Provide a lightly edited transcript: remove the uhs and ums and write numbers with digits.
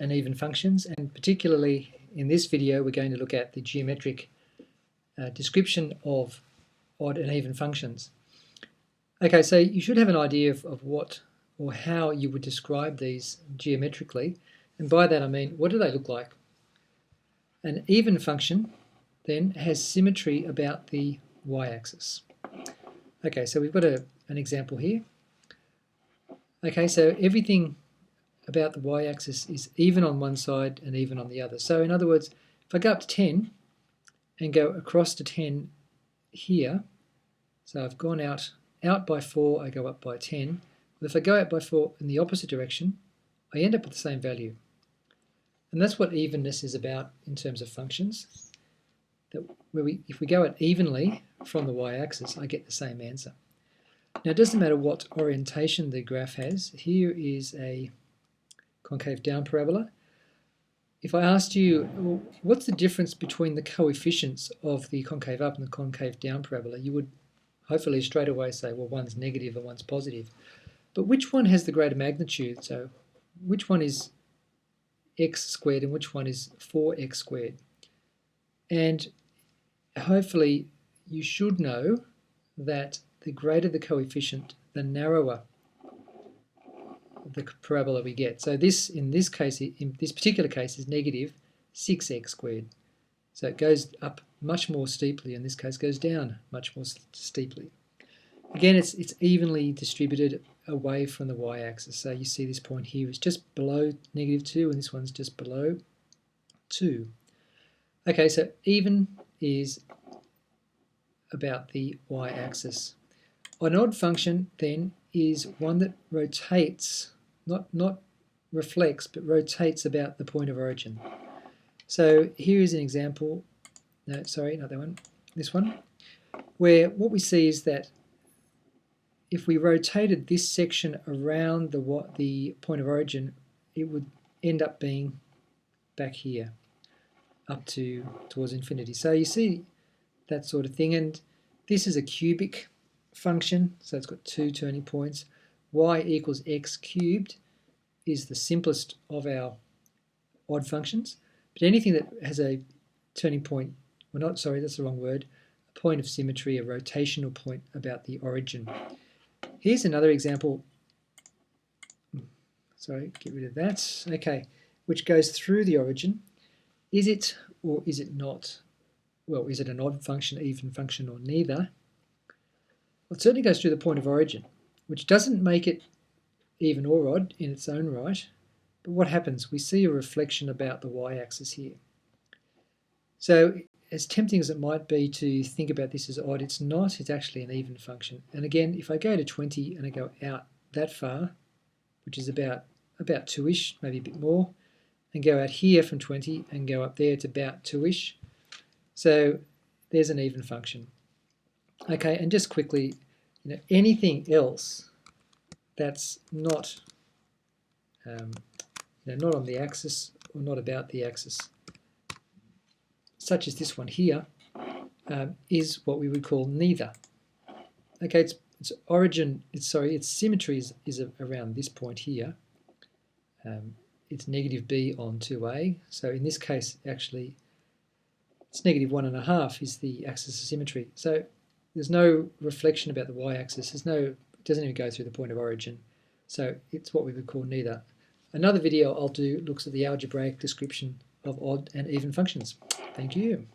and even functions, and particularly in this video we're going to look at the geometric description of odd and even functions. Okay, so you should have an idea of what or how you would describe these geometrically, and by that I mean, what do they look like? An even function then has symmetry about the y-axis. Okay, so we've got an example here. Okay, so everything about the y-axis is even on one side and even on the other. So in other words, if I go up to 10 and go across to 10 here, so I've gone out by 4, I go up by 10. But if I go out by 4 in the opposite direction, I end up with the same value. And that's what evenness is about in terms of functions. That if we go out evenly from the y-axis, I get the same answer. Now it doesn't matter what orientation the graph has. Here is a concave down parabola. If I asked you, well, what's the difference between the coefficients of the concave up and the concave down parabola, you would hopefully straight away say, well, one's negative and one's positive. But which one has the greater magnitude? So which one is x squared and which one is 4x squared? And hopefully you should know that the greater the coefficient, the narrower the parabola we get. So this, in this particular case, is negative 6x squared. So it goes up much more steeply, in this case goes down much more steeply. Again, it's evenly distributed away from the y-axis. So you see this point here is just below -2 and this one's just below 2. Okay, so even is about the y-axis. An odd function then is one that rotates, not reflects, but rotates about the point of origin. So here is an example, no, sorry, not that one, this one, where what we see is that if we rotated this section around the point of origin, it would end up being back here, up towards infinity. So you see that sort of thing, and this is a cubic function, so it's got 2 turning points. Y equals x cubed is the simplest of our odd functions, but anything that has a turning point, well, not, sorry, that's the wrong word, a point of symmetry, a rotational point about the origin. Here's another example, sorry, get rid of that, okay, which goes through the origin. Is it or is it not? Well, is it an odd function, even function, or neither? Well, it certainly goes through the point of origin, which doesn't make it even or odd in its own right. But what happens? We see a reflection about the y-axis here. So as tempting as it might be to think about this as odd, it's not. It's actually an even function. And again, if I go to 20 and I go out that far, which is about 2-ish, maybe a bit more, and go out here from 20 and go up there to about 2-ish, so there's an even function. Okay, and just quickly, anything else that's not, not on the axis or not about the axis, such as this one here, is what we would call neither. Okay, its origin, its symmetry is around this point here. It's negative b on 2a. So in this case, actually, it's -1.5 is the axis of symmetry. So there's no reflection about the y-axis. It doesn't even go through the point of origin. So it's what we would call neither. Another video I'll do looks at the algebraic description of odd and even functions. Thank you.